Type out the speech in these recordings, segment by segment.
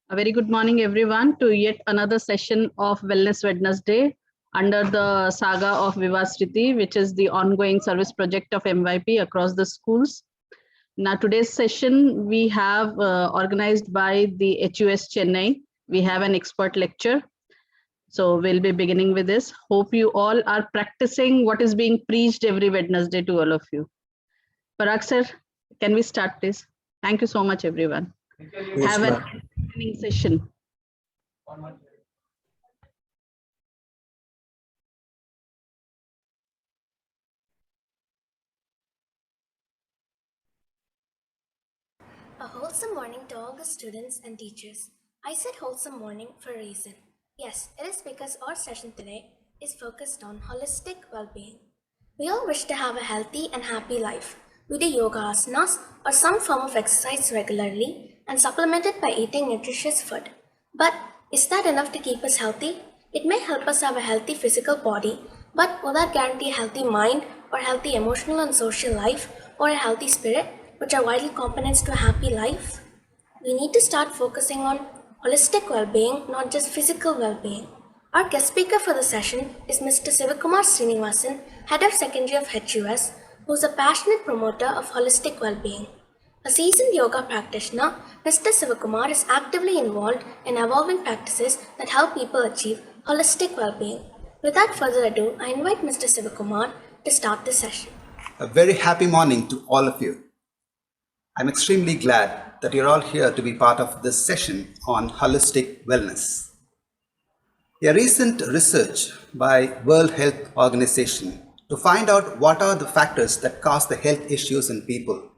A very good morning, everyone, to yet another session of Wellness Wednesday under the saga of Vivasriti, which is the ongoing service project of MYP across the schools. Now, today's session we have organized by the HUS Chennai. We have an expert lecture. So we'll be beginning with this. Hope you all are practicing what is being preached every Wednesday to all of you. Parag sir, can we start, please? Thank you so much, everyone. Yes, have an entertaining session. A wholesome morning to all the students and teachers. I said wholesome morning for a reason. Yes, it is because our session today is focused on holistic well-being. We all wish to have a healthy and happy life. We do yoga asanas or some form of exercise regularly and supplement it by eating nutritious food. But is that enough to keep us healthy? It may help us have a healthy physical body, but will that guarantee a healthy mind or healthy emotional and social life or a healthy spirit, which are vital components to a happy life? We need to start focusing on holistic well-being, not just physical well-being. Our guest speaker for the session is Mr. Siva Srinivasan, Head of Secondary of HUS, who is a passionate promoter of holistic well-being. A seasoned yoga practitioner, Mr. Siva is actively involved in evolving practices that help people achieve holistic well-being. Without further ado, I invite Mr. Siva to start the session. A very happy morning to all of you. I'm extremely glad that you're all here to be part of this session on holistic wellness. A recent research by World Health Organization to find out what are the factors that cause the health issues in people.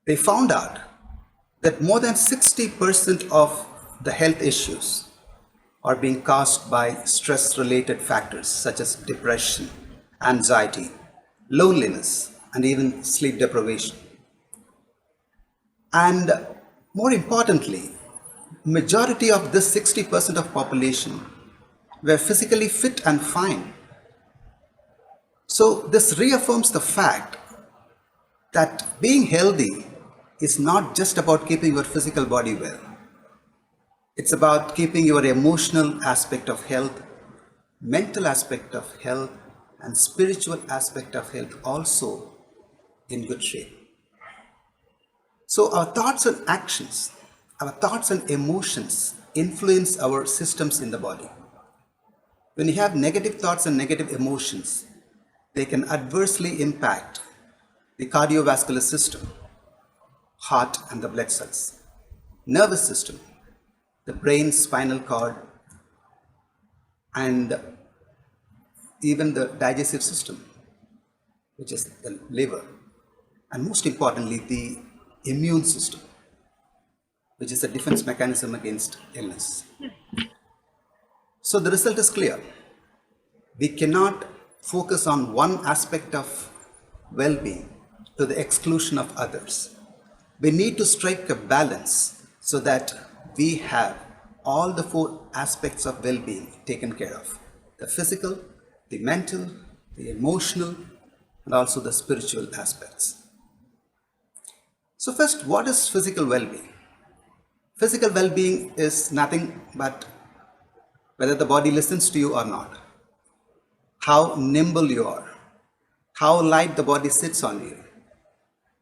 They found out that more than 60% of the health issues are being caused by stress-related factors such as depression, anxiety, loneliness, and even sleep deprivation. And more importantly, majority of this 60% of population were physically fit and fine. So this reaffirms the fact that being healthy is not just about keeping your physical body well. It's about keeping your emotional aspect of health, mental aspect of health, and spiritual aspect of health also in good shape. So our thoughts and actions, our thoughts and emotions influence our systems in the body. When you have negative thoughts and negative emotions, they can adversely impact the cardiovascular system, heart and the blood cells, nervous system, the brain, spinal cord, and even the digestive system, which is the liver, and most importantly, the immune system, which is a defense mechanism against illness. So the result is clear. We cannot focus on one aspect of well-being to the exclusion of others. We need to strike a balance so that we have all the four aspects of well-being taken care of: the physical, the mental, the emotional, and also the spiritual aspects. So first, what is physical well-being? Physical well-being is nothing but whether the body listens to you or not, how nimble you are, how light the body sits on you.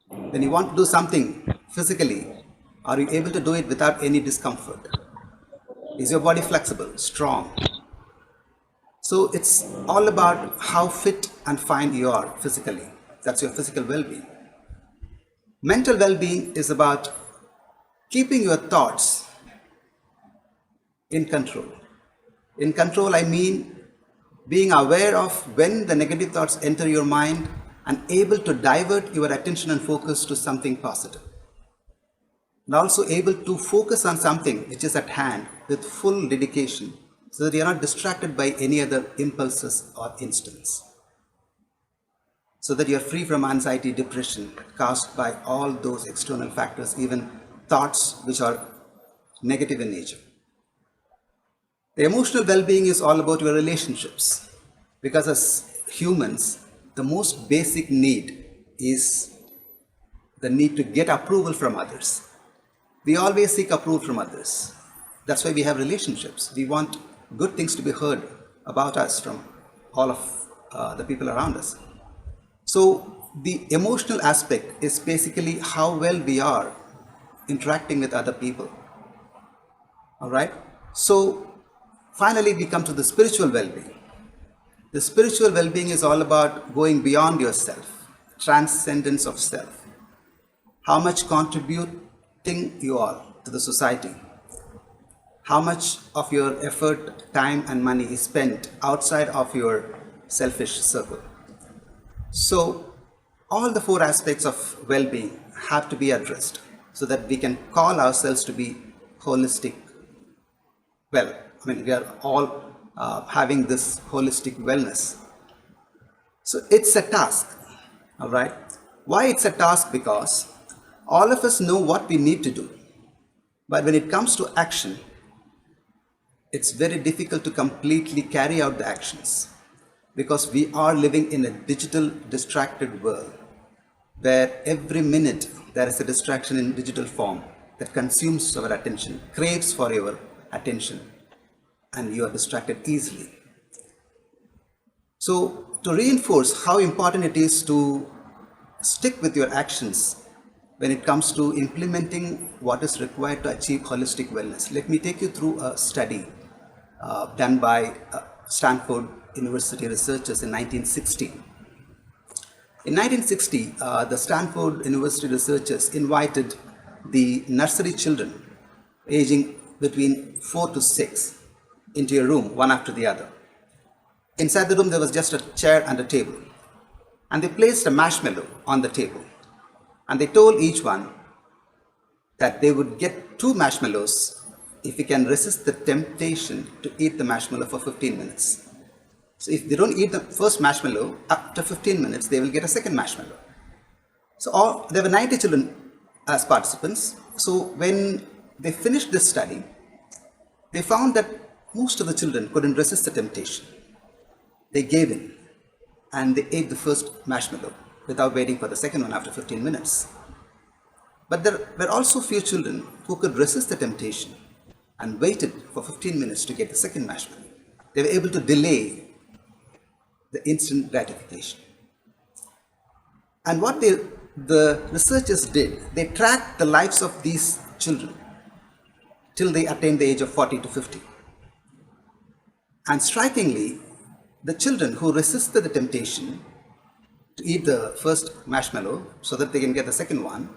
When you want to do something physically, are you able to do it without any discomfort? Is your body flexible, strong? So it's all about how fit and fine you are physically. That's your physical well-being. Mental well-being is about keeping your thoughts in control. In control, I mean being aware of when the negative thoughts enter your mind and able to divert your attention and focus to something positive. And also able to focus on something which is at hand with full dedication so that you are not distracted by any other impulses or instincts. So that you are free from anxiety, depression caused by all those external factors, even thoughts which are negative in nature. The emotional well-being is all about your relationships, because as humans, the most basic need is the need to get approval from others. We always seek approval from others. That's why we have relationships. We want good things to be heard about us from all of the people around us. So the emotional aspect is basically how well we are interacting with other people. All right. So finally, we come to the spiritual well-being. The spiritual well-being is all about going beyond yourself, transcendence of self. How much contributing you are to the society. How much of your effort, time and money is spent outside of your selfish circle. So all the four aspects of well-being have to be addressed so that we can call ourselves to be holistic. Well, I mean, we are all having this holistic wellness. So it's a task, all right? Why it's a task? Because all of us know what we need to do. But when it comes to action, it's very difficult to completely carry out the actions because we are living in a digital distracted world where every minute there is a distraction in digital form that consumes our attention, craves for your attention, and you are distracted easily. So to reinforce how important it is to stick with your actions when it comes to implementing what is required to achieve holistic wellness, let me take you through a study done by Stanford University researchers in 1960. In 1960, the Stanford University researchers invited the nursery children aging between 4 to 6 into a room, one after the other. Inside the room, there was just a chair and a table. And they placed a marshmallow on the table. And they told each one that they would get 2 marshmallows if he can resist the temptation to eat the marshmallow for 15 minutes. So if they don't eat the first marshmallow, after 15 minutes, they will get a second marshmallow. So there were 90 children as participants. So when they finished this study, they found that most of the children couldn't resist the temptation. They gave in and they ate the first marshmallow without waiting for the second one after 15 minutes. But there were also few children who could resist the temptation and waited for 15 minutes to get the second marshmallow. They were able to delay the instant gratification. And what the researchers did, they tracked the lives of these children till they attained the age of 40 to 50. And strikingly, the children who resisted the temptation to eat the first marshmallow so that they can get the second one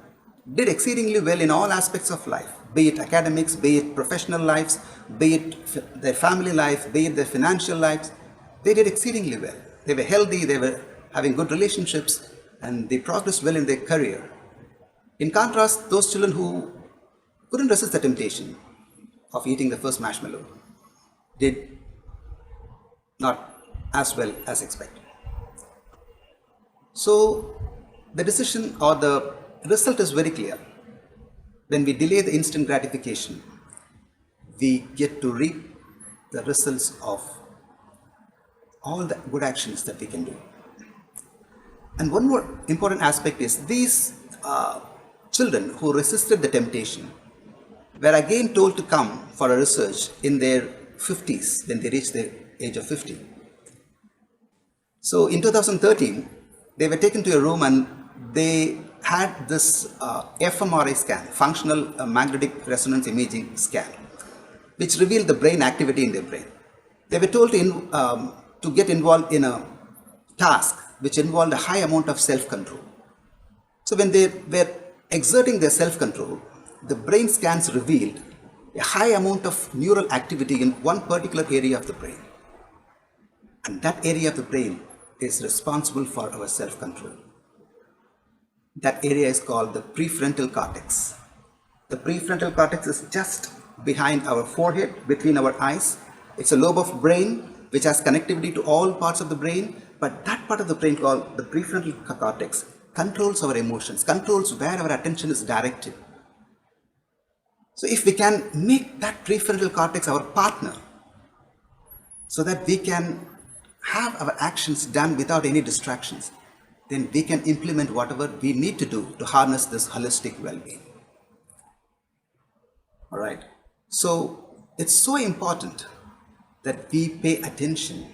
did exceedingly well in all aspects of life, be it academics, be it professional lives, be it their family life, be it their financial lives. They did exceedingly well. They were healthy, they were having good relationships, and they progressed well in their career. In contrast, those children who couldn't resist the temptation of eating the first marshmallow did not as well as expected. So the decision or the result is very clear. When we delay the instant gratification, we get to reap the results of all the good actions that we can do. And one more important aspect is these children who resisted the temptation were again told to come for a research in their 50s when they reached the age of 50. So in 2013, they were taken to a room and they had this fMRI scan, functional magnetic resonance imaging scan, which revealed the brain activity in their brain. They were told to get involved in a task which involved a high amount of self-control. So when they were exerting their self-control, the brain scans revealed a high amount of neural activity in one particular area of the brain. And that area of the brain is responsible for our self-control. That area is called the prefrontal cortex. The prefrontal cortex is just behind our forehead, between our eyes. It's a lobe of brain which has connectivity to all parts of the brain, but that part of the brain called the prefrontal cortex controls our emotions, controls where our attention is directed. So if we can make that prefrontal cortex our partner, so that we can have our actions done without any distractions, then we can implement whatever we need to do to harness this holistic well-being. All right. So it's so important that we pay attention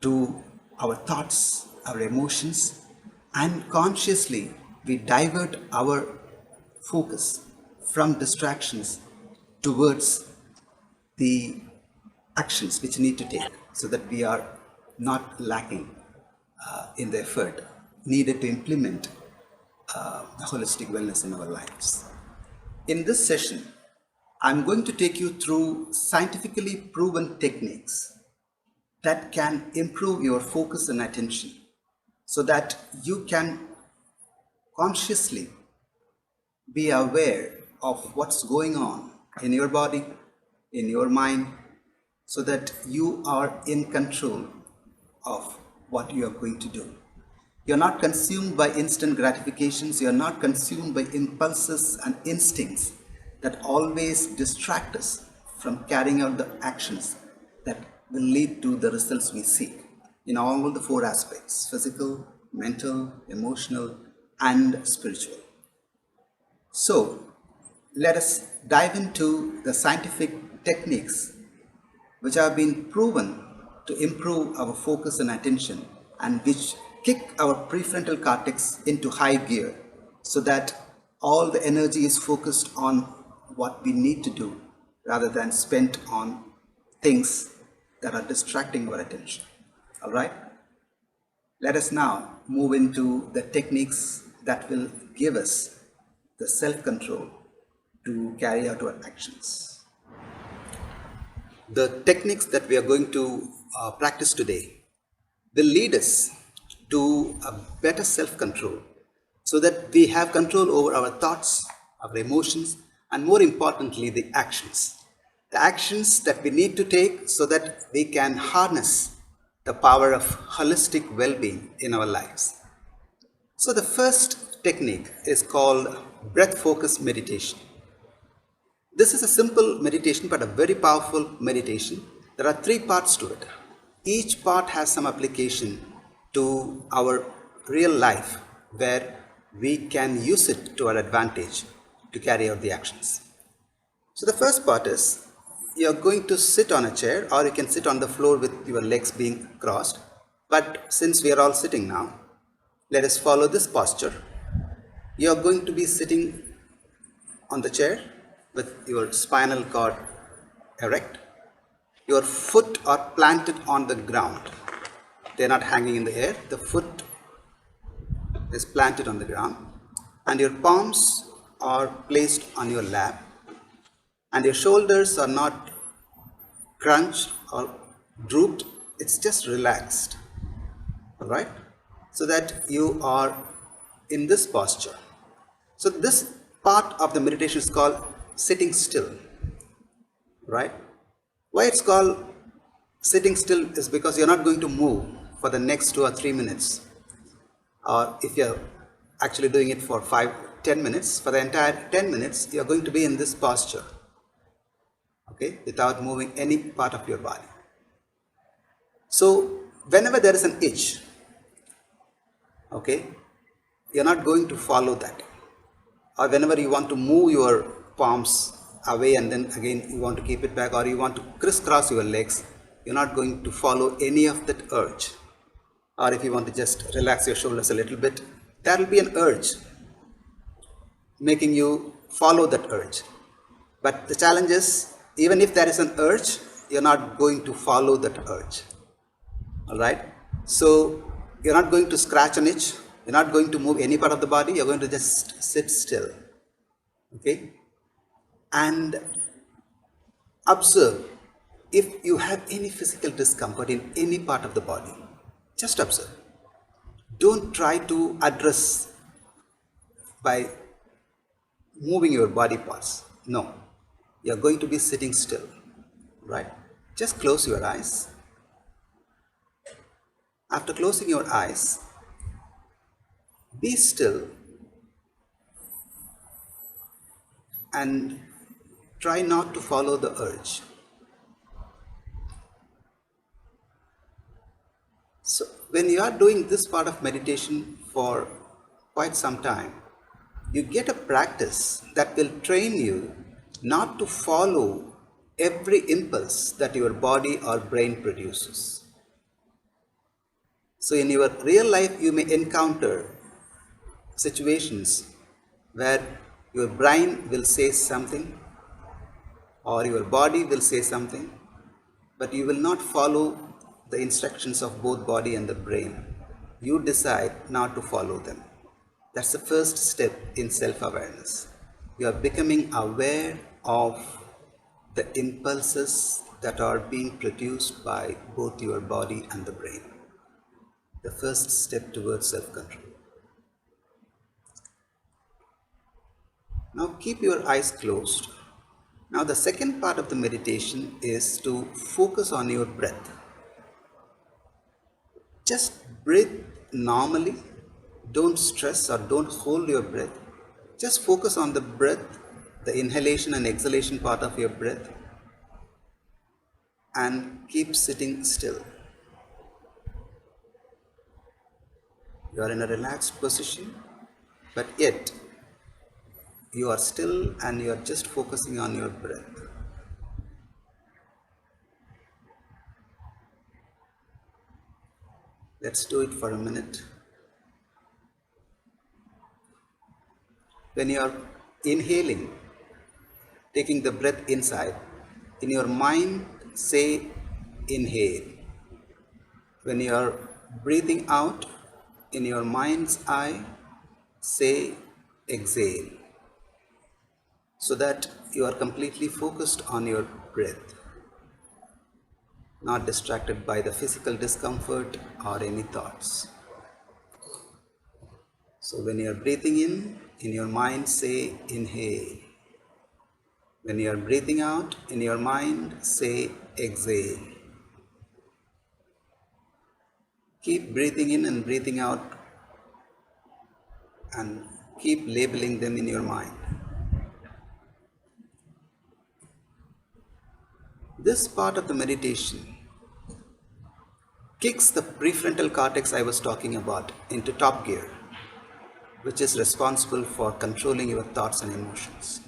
to our thoughts, our emotions, and consciously we divert our focus from distractions towards the actions which need to take, so that we are not lacking in the effort needed to implement the holistic wellness in our lives. In this session, I'm going to take you through scientifically proven techniques that can improve your focus and attention so that you can consciously be aware of what's going on in your body, in your mind, so that you are in control of what you are going to do. You're not consumed by instant gratifications, you're not consumed by impulses and instincts that always distract us from carrying out the actions that will lead to the results we seek in all the four aspects: physical, mental, emotional, and spiritual. So, let us dive into the scientific techniques which have been proven to improve our focus and attention, and which kick our prefrontal cortex into high gear so that all the energy is focused on what we need to do rather than spent on things that are distracting our attention. All right? Let us now move into the techniques that will give us the self-control to carry out our actions. The techniques that we are going to practice today will lead us to a better self-control so that we have control over our thoughts, our emotions, and more importantly, the actions. The actions that we need to take so that we can harness the power of holistic well-being in our lives. So the first technique is called breath focus meditation. This is a simple meditation but a very powerful meditation. There are three parts to it. Each part has some application to our real life where we can use it to our advantage to carry out the actions. So the first part is you're going to sit on a chair, or you can sit on the floor with your legs being crossed. But since we are all sitting now, let us follow this posture. You're going to be sitting on the chair with your spinal cord erect. Your foot are planted on the ground. They're not hanging in the air. The foot is planted on the ground, and your palms are placed on your lap, and your shoulders are not crunched or drooped. It's just relaxed. All right? So that you are in this posture. So this part of the meditation is called sitting still. Right? Why it's called sitting still is because you're not going to move for the next 2 or 3 minutes. Or if you're actually doing it for 5-10 minutes, for the entire 10 minutes, you're going to be in this posture. Okay? Without moving any part of your body. So whenever there is an itch, okay, you're not going to follow that. Or whenever you want to move your palms away and then again you want to keep it back, or you want to crisscross your legs, you're not going to follow any of that urge. Or if you want to just relax your shoulders a little bit, there will be an urge making you follow that urge. But the challenge is, even if there is an urge, you're not going to follow that urge. All right? So you're not going to scratch an itch. You're not going to move any part of the body. You're going to just sit still. Okay? And observe if you have any physical discomfort in any part of the body. Just observe. Don't try to address by moving your body parts. No. You're going to be sitting still. Right? Just close your eyes. After closing your eyes, be still and try not to follow the urge. So when you are doing this part of meditation for quite some time, you get a practice that will train you not to follow every impulse that your body or brain produces. So in your real life, you may encounter situations where your brain will say something or your body will say something, but you will not follow the instructions of both body and the brain. You decide not to follow them. That's the first step in self-awareness. You are becoming aware of the impulses that are being produced by both your body and the brain. The first step towards self-control. Now keep your eyes closed. Now the second part of the meditation is to focus on your breath. Just breathe normally. Don't stress or don't hold your breath. Just focus on the breath, the inhalation and exhalation part of your breath, and keep sitting still. You are in a relaxed position, but yet you are still and you are just focusing on your breath. Let's do it for a minute. When you are inhaling, taking the breath inside, in your mind say inhale. When you are breathing out, in your mind's eye say exhale, so that you are completely focused on your breath, not distracted by the physical discomfort or any thoughts. So when you are breathing in your mind say inhale. When you are breathing out, in your mind say exhale. Keep breathing in and breathing out and keep labeling them in your mind. This part of the meditation kicks the prefrontal cortex I was talking about into top gear, which is responsible for controlling your thoughts and emotions.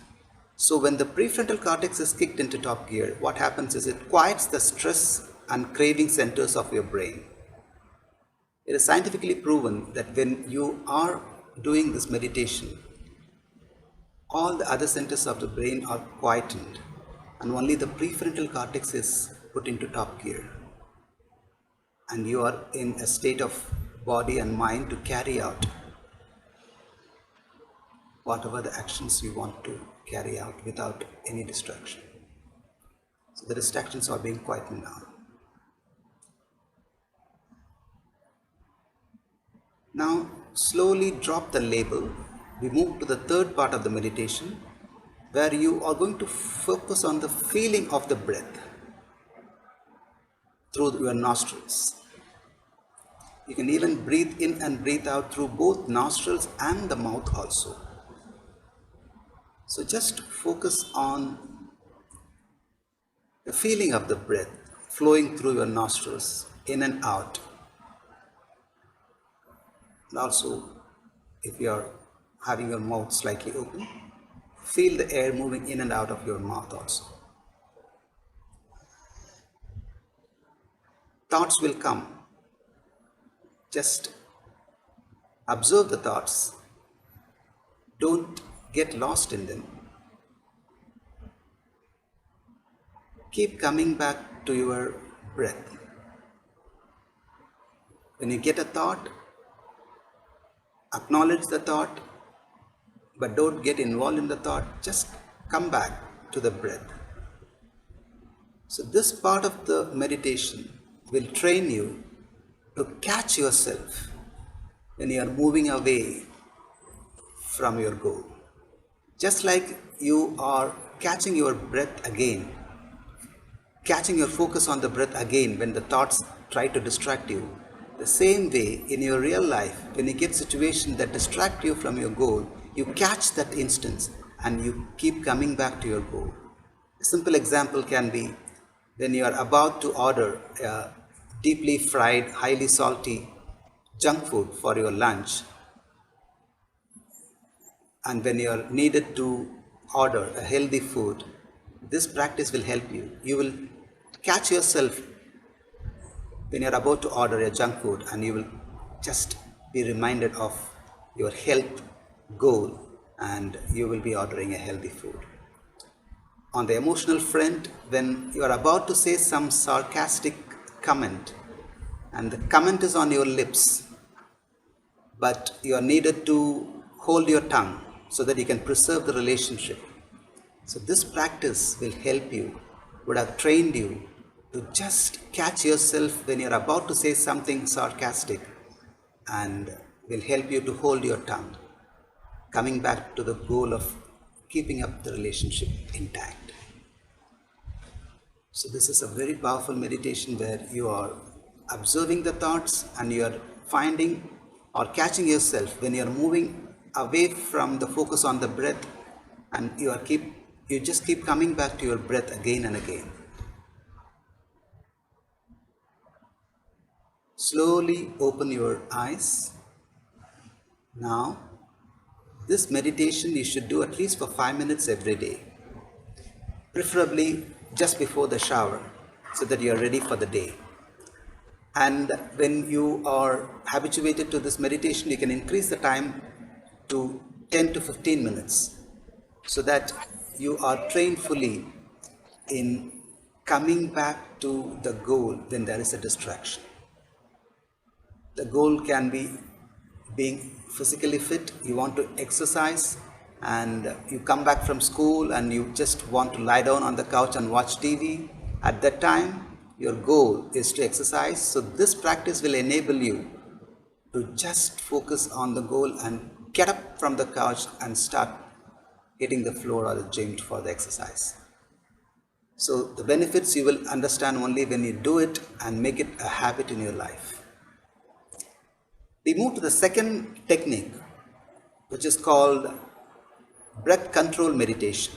So when the prefrontal cortex is kicked into top gear, what happens is it quiets the stress and craving centers of your brain. It is scientifically proven that when you are doing this meditation, all the other centers of the brain are quietened and only the prefrontal cortex is put into top gear. And you are in a state of body and mind to carry out whatever the actions you want to carry out without any distraction. So the distractions are being quietened now. Now slowly drop the label. We move to the third part of the meditation, where you are going to focus on the feeling of the breath through your nostrils. You can even breathe in and breathe out through both nostrils and the mouth also. So just focus on the feeling of the breath flowing through your nostrils in and out. And also, if you are having your mouth slightly open, feel the air moving in and out of your mouth also. Thoughts will come. Just observe the thoughts. Don't get lost in them. Keep coming back to your breath. When you get a thought, acknowledge the thought, but don't get involved in the thought. Just come back to the breath. So this part of the meditation will train you to catch yourself when you are moving away from your goal. Just like you are catching your breath again, catching your focus on the breath again when the thoughts try to distract you. The same way in your real life, when you get situations that distract you from your goal, you catch that instance and you keep coming back to your goal. A simple example can be when you are about to order a deeply fried, highly salty junk food for your lunch, and when you are needed to order a healthy food, this practice will help you. You will catch yourself when you're about to order a junk food, and you will just be reminded of your health goal, and you will be ordering a healthy food. On the emotional front, when you are about to say some sarcastic comment, and the comment is on your lips, but you are needed to hold your tongue so that you can preserve the relationship. So this practice will help you, would have trained you to just catch yourself when you're about to say something sarcastic, and will help you to hold your tongue, coming back to the goal of keeping up the relationship intact. So this is a very powerful meditation where you are observing the thoughts, and you are finding or catching yourself when you are moving away from the focus on the breath, and you just keep coming back to your breath again and again. Slowly open your eyes. Now, this meditation you should do at least for 5 minutes every day, preferably just before the shower, so that you are ready for the day. And when you are habituated to this meditation, you can increase the time to 10 to 15 minutes, so that you are trained fully in coming back to the goal when there is a distraction. The goal can be being physically fit. You want to exercise, and you come back from school and you just want to lie down on the couch and watch TV. At that time, your goal is to exercise. So this practice will enable you to just focus on the goal and get up from the couch and start hitting the floor or the gym for the exercise. So the benefits you will understand only when you do it and make it a habit in your life. We move to the second technique, which is called breath control meditation.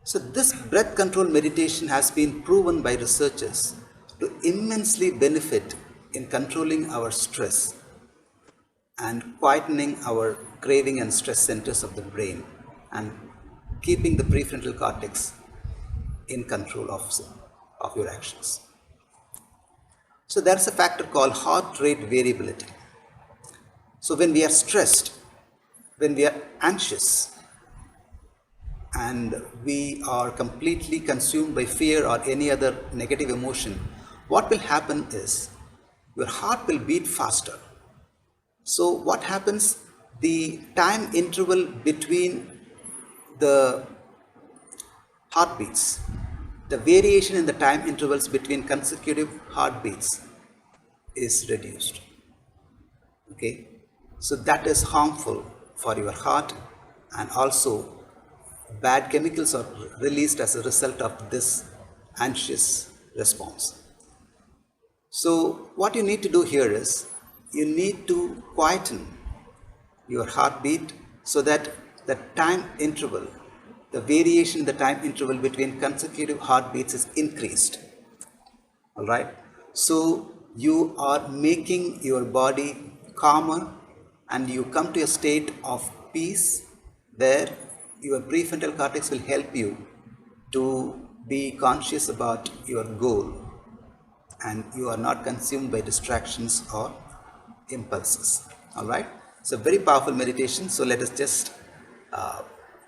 So this breath control meditation has been proven by researchers to immensely benefit in controlling our stress and quietening our craving and stress centers of the brain, and keeping the prefrontal cortex in control of your actions. So there's a factor called heart rate variability. So when we are stressed, when we are anxious, and we are completely consumed by fear or any other negative emotion, what will happen is your heart will beat faster. So what happens? The time interval between the heartbeats, the variation in the time intervals between consecutive heartbeats is reduced. Okay, so that is harmful for your heart, and also bad chemicals are released as a result of this anxious response. So what you need to do here is you need to quieten your heartbeat so that the time interval, the variation in the time interval between consecutive heartbeats is increased. All right. So you are making your body calmer, and you come to a state of peace where your prefrontal cortex will help you to be conscious about your goal, and you are not consumed by distractions or impulses. All right. It's a very powerful meditation. So let us just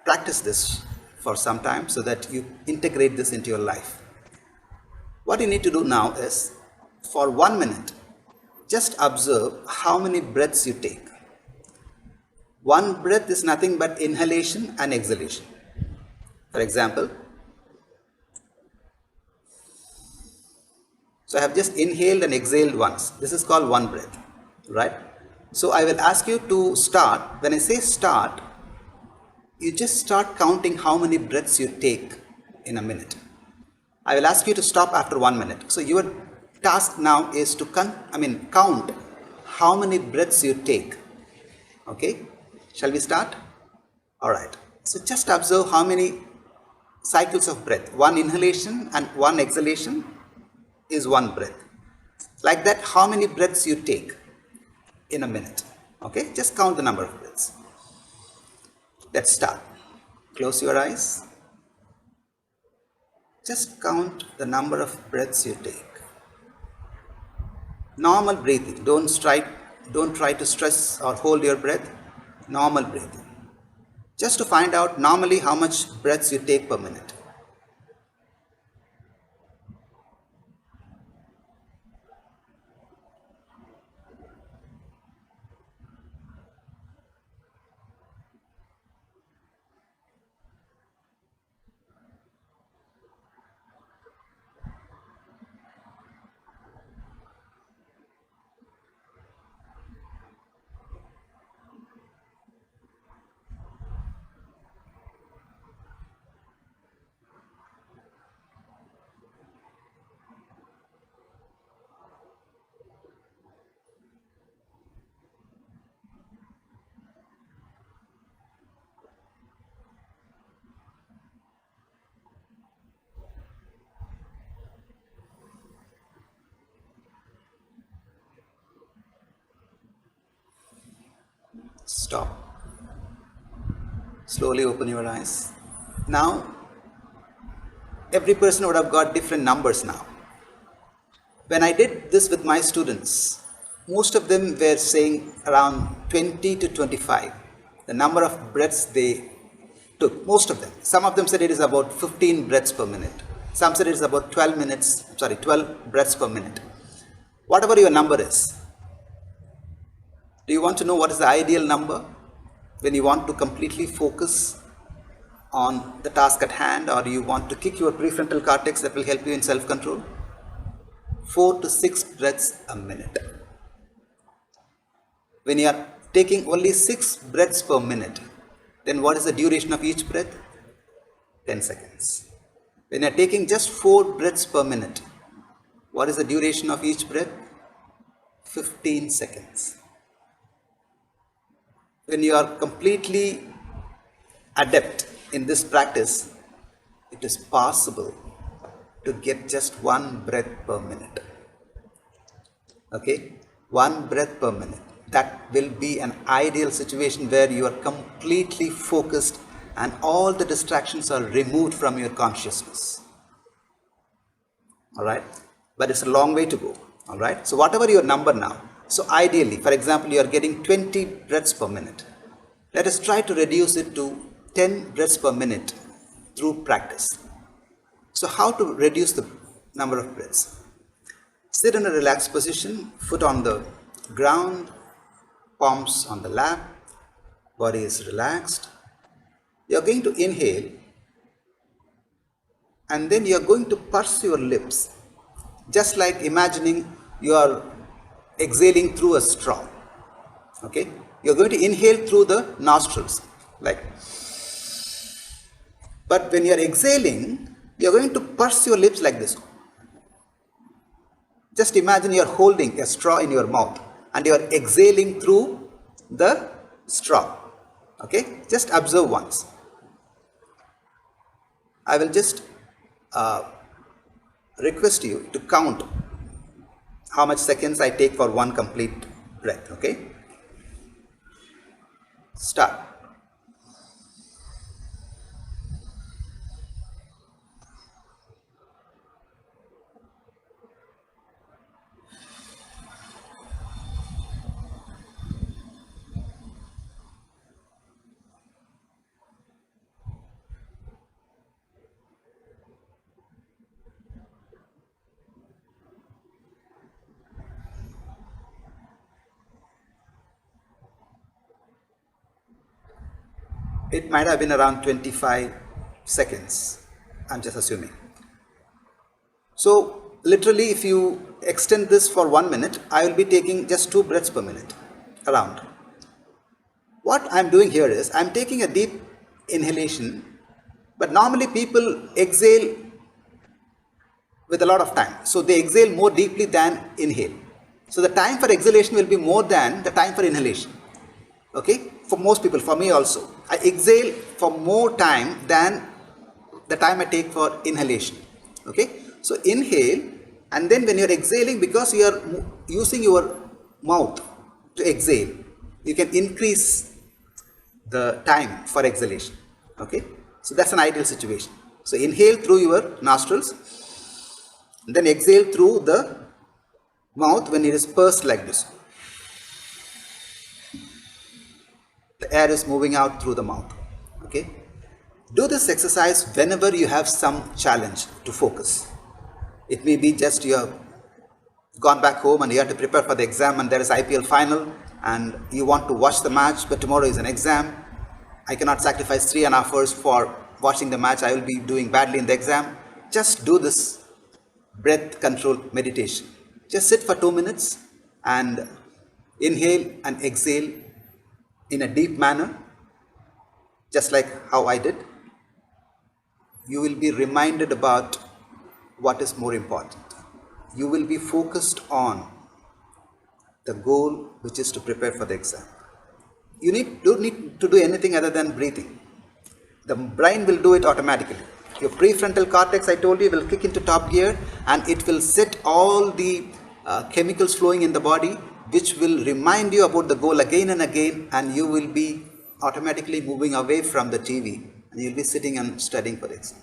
practice this for some time so that you integrate this into your life. What you need to do now is, for 1 minute, just observe how many breaths you take. One breath is nothing but inhalation and exhalation. For example, so I have just inhaled and exhaled once. This is called one breath, right? So I will ask you to start. When I say start, you just start counting how many breaths you take in a minute. I will ask you to stop after 1 minute. So your task now is to count how many breaths you take. Okay? Shall we start? All right. So just observe how many cycles of breath. One inhalation and one exhalation is one breath. Like that, how many breaths you take in a minute. Okay? Just count the number of breaths. Let's start. Close your eyes. Just count the number of breaths you take. Normal breathing. Don't try to stress or hold your breath. Normal breathing. Just to find out normally how much breaths you take per minute. Stop. Slowly open your eyes. Now, every person would have got different numbers now. When I did this with my students, most of them were saying around 20 to 25, the number of breaths they took, most of them. Some of them said it is about 15 breaths per minute. Some said it is about 12 breaths per minute. Whatever your number is. Do you want to know what is the ideal number when you want to completely focus on the task at hand, or you want to kick your prefrontal cortex that will help you in self-control? 4 to 6 breaths a minute. When you are taking only 6 breaths per minute, then what is the duration of each breath? 10 seconds. When you are taking just 4 breaths per minute, what is the duration of each breath? 15 seconds. When you are completely adept in this practice, it is possible to get just 1 breath per minute. Okay? 1 breath per minute. That will be an ideal situation where you are completely focused and all the distractions are removed from your consciousness. Alright? But it's a long way to go. Alright? So whatever your number now, so ideally, for example, you are getting 20 breaths per minute. Let us try to reduce it to 10 breaths per minute through practice. So how to reduce the number of breaths? Sit in a relaxed position, foot on the ground, palms on the lap, body is relaxed. You are going to inhale and then you are going to purse your lips, just like imagining you are exhaling through a straw. Okay? You are going to inhale through the nostrils, like. But when you are exhaling, you are going to purse your lips like this. Just imagine you are holding a straw in your mouth and you are exhaling through the straw. Okay? Just observe once. I will just request you to count how much seconds I take for one complete breath. Okay? Start. It might have been around 25 seconds. I'm just assuming. So literally, if you extend this for 1 minute, I will be taking just 2 breaths per minute around. What I'm doing here is I'm taking a deep inhalation, but normally people exhale with a lot of time. So they exhale more deeply than inhale. So the time for exhalation will be more than the time for inhalation. Okay? For most people, for me also. I exhale for more time than the time I take for inhalation. Okay? So inhale, and then when you are exhaling, because you are using your mouth to exhale, you can increase the time for exhalation. Okay? So that's an ideal situation. So inhale through your nostrils, then exhale through the mouth when it is pursed like this. The air is moving out through the mouth. Okay. Do this exercise whenever you have some challenge to focus. It may be just you have gone back home and you have to prepare for the exam and there is IPL final and you want to watch the match, but tomorrow is an exam. I cannot sacrifice 3.5 hours for watching the match. I will be doing badly in the exam. Just do this breath control meditation. Just sit for 2 minutes and inhale and exhale in a deep manner, just like how I did. You will be reminded about what is more important. You will be focused on the goal, which is to prepare for the exam. You don't need to do anything other than breathing. The brain will do it automatically. Your prefrontal cortex, I told you, will kick into top gear and it will set all the chemicals flowing in the body, which will remind you about the goal again and again, and you will be automatically moving away from the TV and you'll be sitting and studying for the exam.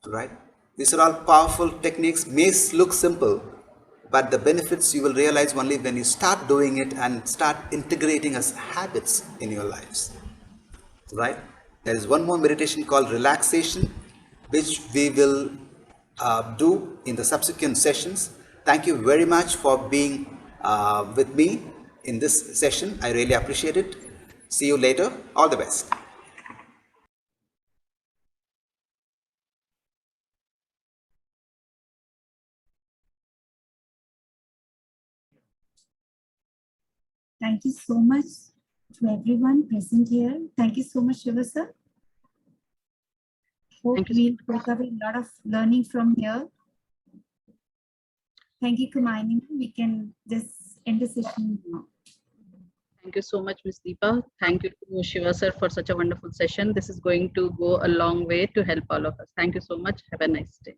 Right? These are all powerful techniques, may look simple, but the benefits you will realize only when you start doing it and start integrating as habits in your lives. Right? There is one more meditation called relaxation, which we will do in the subsequent sessions. Thank you very much for being with me in this session. I really appreciate it. See you later. All the best. Thank you so much to everyone present here. Thank you so much, Shiva sir. Hope we'll take away a lot of learning from here. Thank you, Kumani. We can just end the session now. Thank you so much, Ms. Deepa. Thank you to Shiva sir for such a wonderful session. This is going to go a long way to help all of us. Thank you so much. Have a nice day.